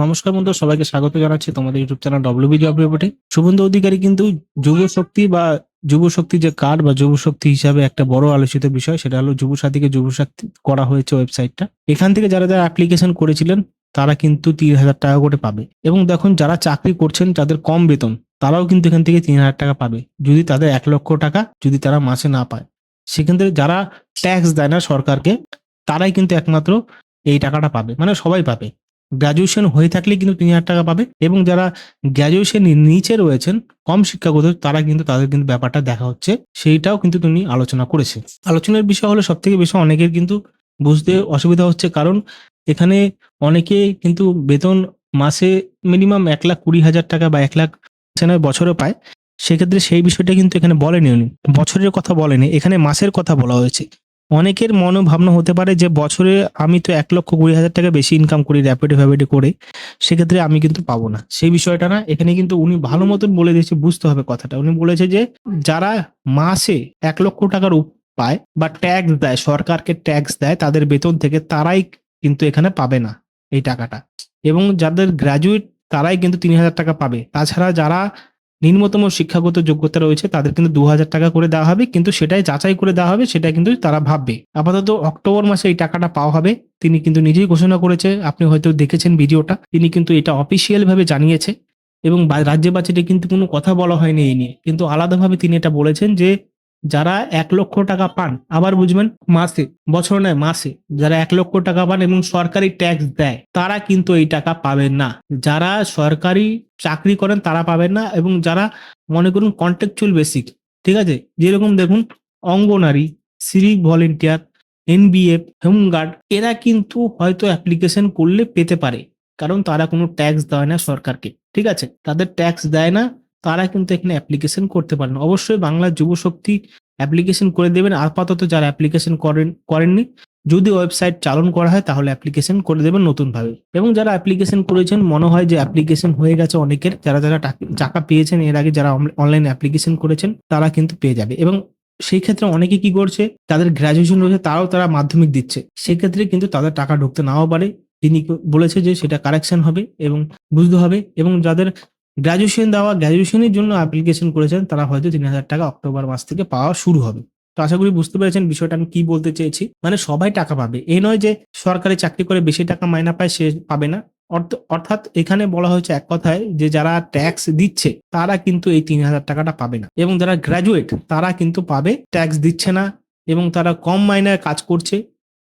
নমস্কার বন্ধু, সবাইকে স্বাগত জানাচ্ছি তোমাদের ইউটিউব চ্যানেল ডব্লিউবি জব রিপোর্টে। শুভেন্দু অধিকারী কিন্তু যুব শক্তি বা যুব শক্তি যে কার্ড বা যুব শক্তি হিসাবে একটা বড় আলোচিত বিষয়, সেটা হলো যুব সাথীকে যুব শক্তি করা হয়েছে ওয়েবসাইটটা। এখান থেকে যারা যারা অ্যাপ্লিকেশন করেছিলেন তারা কিন্তু ৩০০০ টাকা করে পাবে। এবং দেখুন, যারা চাকরি করছেন যাদের কম বেতন তারাও কিন্তু এখান থেকে ৩০০০ টাকা পাবে, যদি তাদের ১ লক্ষ টাকা যদি তারা মাসে না পায়। সেখান থেকে যারা ট্যাক্স দেয় না সরকারকে, তারাই কিন্তু একমাত্র এই টাকাটা পাবে, মানে সবাই পাবে। গ্র্যাজুয়েশন হয়ে থাকলে কিন্তু ৩০০০ টাকা পাবে, এবং যারা গ্র্যাজুয়েশন নিচে রয়েছেন, কম শিক্ষাগত, তারা কিন্তু তাদের কিন্তু ব্যাপারটা দেখা হচ্ছে, সেইটাও কিন্তু তুমি আলোচনা করেছে। আলোচনার বিষয় হলো সব থেকে বেশি অনেকের কিন্তু বুঝতে অসুবিধা হচ্ছে, কারণ এখানে অনেকে কিন্তু বেতন মাসে মিনিমাম ১,২০,০০০ টাকা বা ১,০০,০০০ নয় বছরে পায়। সেক্ষেত্রে সেই বিষয়টা কিন্তু এখানে বলেনি উনি, বছরের কথা বলেনি, এখানে মাসের কথা বলা হয়েছে। অনেকের মনোভাবনা হতে পারে যে বছরে আমি তো ১,২০,০০০ টাকা বেশি ইনকাম করি র্যাপিডো ফ্যাপিডো করে, সেক্ষেত্রে আমি কিন্তু পাবো না। সেই বিষয়টা না, এখানে কিন্তু উনি ভালো মতন বলে দিয়েছে, বুঝতে হবে কথাটা। উনি বলেছে যে যারা মাসে ১,০০,০০০ টাকার পায় বা ট্যাক্স দেয়, সরকারকে ট্যাক্স দেয় তাদের বেতন থেকে, তারাই কিন্তু এখানে পাবে না এই টাকাটা। এবং যাদের গ্র্যাজুয়েট তারাই কিন্তু ৩০০০ টাকা পাবে। তাছাড়া যারা নিম্নতম শিক্ষাগত যোগ্যতা রয়েছে তাদের কিন্তু ২,০০০ টাকা করে দেওয়া হবে, কিন্তু সেটাই যাচাই করে দেওয়া হবে, সেটা কিন্তু তারা ভাববে। আপাতত অক্টোবর মাসে এই টাকাটা পাওয়া হবে, তিনি কিন্তু নিজেই ঘোষণা করেছে। আপনি হয়তো দেখেছেন ভিডিওটা, তিনি কিন্তু এটা অফিসিয়াল ভাবে জানিয়েছে। এবং রাজ্য বাজেটে কিন্তু কোনো কথা বলা হয়নি এই নিয়ে, কিন্তু আলাদাভাবে তিনি এটা বলেছেন যে যারা ১,০০,০০০ টাকা পান, আবার বুঝবেন মাসে, বছর নয় মাসে, যারা ১,০০,০০০ টাকা পান এবং সরকারি ট্যাক্স দেয় তারা কিন্তু এই টাকা পাবেন না। যারা সরকারি চাকরি করেন তারা পাবেন না, এবং যারা মনে করুন কন্ট্রাকচুয়াল বেসিক, ঠিক আছে, যেরকম দেখুন অঙ্গনারী, সিভিক ভলেন্টিয়ার, এনবিএফ, হোমগার্ড, এরা কিন্তু হয়তো অ্যাপ্লিকেশন করলে পেতে পারে, কারণ তারা কোনো ট্যাক্স দেয় না সরকারকে, ঠিক আছে, তাদের ট্যাক্স দেয় না, তারা কিন্তু এখানে অ্যাপ্লিকেশন করতে পারেন। অবশ্যই বাংলার যুব শক্তি অ্যাপ্লিকেশন করে দেবেন। আপাতত যারা অ্যাপ্লিকেশন করেননি, যদি ওয়েবসাইট চালন করা হয় তাহলে অ্যাপ্লিকেশন করে দেবেন নতুনভাবে। এবং যারা অ্যাপ্লিকেশন করেছেন, মনে হয় যে অ্যাপ্লিকেশন হয়ে গেছে অনেকের, যারা যারা টাকা পেয়েছেন এর আগে, যারা অনলাইন অ্যাপ্লিকেশন করেছেন তারা কিন্তু পেয়ে যাবে। এবং সেই ক্ষেত্রে অনেকে কি করছে, তাদের গ্র্যাজুয়েশন রয়েছে তারা মাধ্যমিক দিচ্ছে, সেক্ষেত্রে কিন্তু তাদের টাকা ঢুকতে নাও পারে। তিনি বলেছে যে সেটা কারেকশন হবে এবং বুঝতে হবে। এবং যাদের গ্র্যাজুয়েশনের জন্য অ্যাপ্লিকেশন করেছেন তারা হয়তো ৩০০০ টাকা অক্টোবর মাস থেকে পাওয়া শুরু হবে। তো আশা করি বুঝতে পেরেছেন বিষয়টা আমি কি বলতে চেয়েছি। মানে সবাই টাকা পাবে, এই নয় যে সরকারি চাকরি করে বেশি টাকা মাইনা পায় সে পাবে না। অর্থাৎ এখানে বলা হয়েছে এক কথায় যে যারা ট্যাক্স দিচ্ছে তারা কিন্তু এই ৩০০০ টাকাটা পাবে না, এবং যারা গ্র্যাজুয়েট তারা কিন্তু পাবে, ট্যাক্স দিচ্ছে না এবং তারা কম মাইনায় কাজ করছে,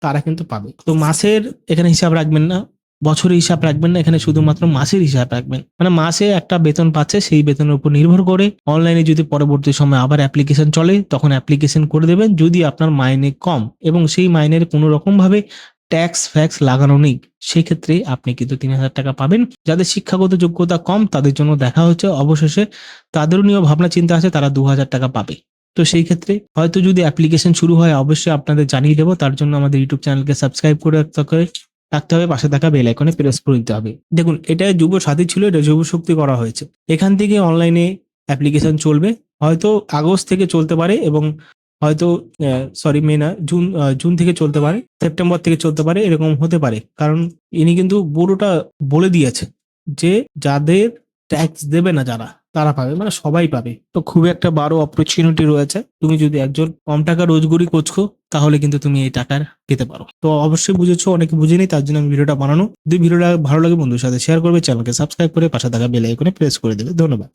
তারা কিন্তু পাবে। তো মাসের এখানে হিসাব রাখবেন না, বছরের হিসাব রাখবেন না, এখানে শুধুমাত্র মাসের হিসাব রাখবেন। মানে মাসে একটা বেতন পাচ্ছে, সেই বেতনের উপর নির্ভর করে অনলাইনে যদি পরবর্তী সময় আবার অ্যাপ্লিকেশন চলে তখন অ্যাপ্লিকেশন করে দেবেন, যদি আপনার মাইনে কম এবং সেই মাইনের কোনো রকম ভাবে ট্যাক্স ফ্যাক্স লাগানো নেই, সেক্ষেত্রে আপনি কিন্তু ৩০০০ টাকা পাবেন। যাদের শিক্ষাগত যোগ্যতা কম তাদের জন্য দেখা হচ্ছে অবশেষে তাদেরও নিয়েও ভাবনা চিন্তা আছে, তারা ২,০০০ টাকা পাবে। তো সেই ক্ষেত্রে হয়তো যদি অ্যাপ্লিকেশন শুরু হয় অবশ্যই আপনাদের জানিয়ে দেবো। তার জন্য আমাদের ইউটিউব চ্যানেলকে সাবস্ক্রাইব করে রাখতে হবে, পাশে থাকা বেল আইকনে প্রেস করে দিতে হবে। দেখুন, এটা যুব সাথী ছিল, এটা যুব শক্তি করা হয়েছে। এখান থেকে অনলাইনে অ্যাপ্লিকেশন চলবে, হয়তো আগস্ট থেকে চলতে পারে, এবং হয়তো মে না, জুন থেকে চলতে পারে, সেপ্টেম্বর থেকে চলতে পারে, এরকম হতে পারে। কারণ ইনি কিন্তু পুরোটা বলে দিয়েছে যে যাদের ট্যাক্স দেবে না যারা, তারা পাবে, মানে সবাই পাবে। তো খুবই একটা বড় অপরচুনিটি রয়েছে। তুমি যদি একজন কম টাকা রোজগারি করছো তাহলে কিন্তু তুমি এই টাকার পেতে পারো। তো অবশ্যই বুঝেছো, অনেকে বুঝেনি, তার জন্য আমি ভিডিওটা বানানো। যদি ভিডিওটা ভালো লাগে বন্ধুর সাথে শেয়ার করবে, চ্যানেলকে সাবস্ক্রাইব করে পাশে থাকা বেল আইকনে প্রেস করে দেবে। ধন্যবাদ।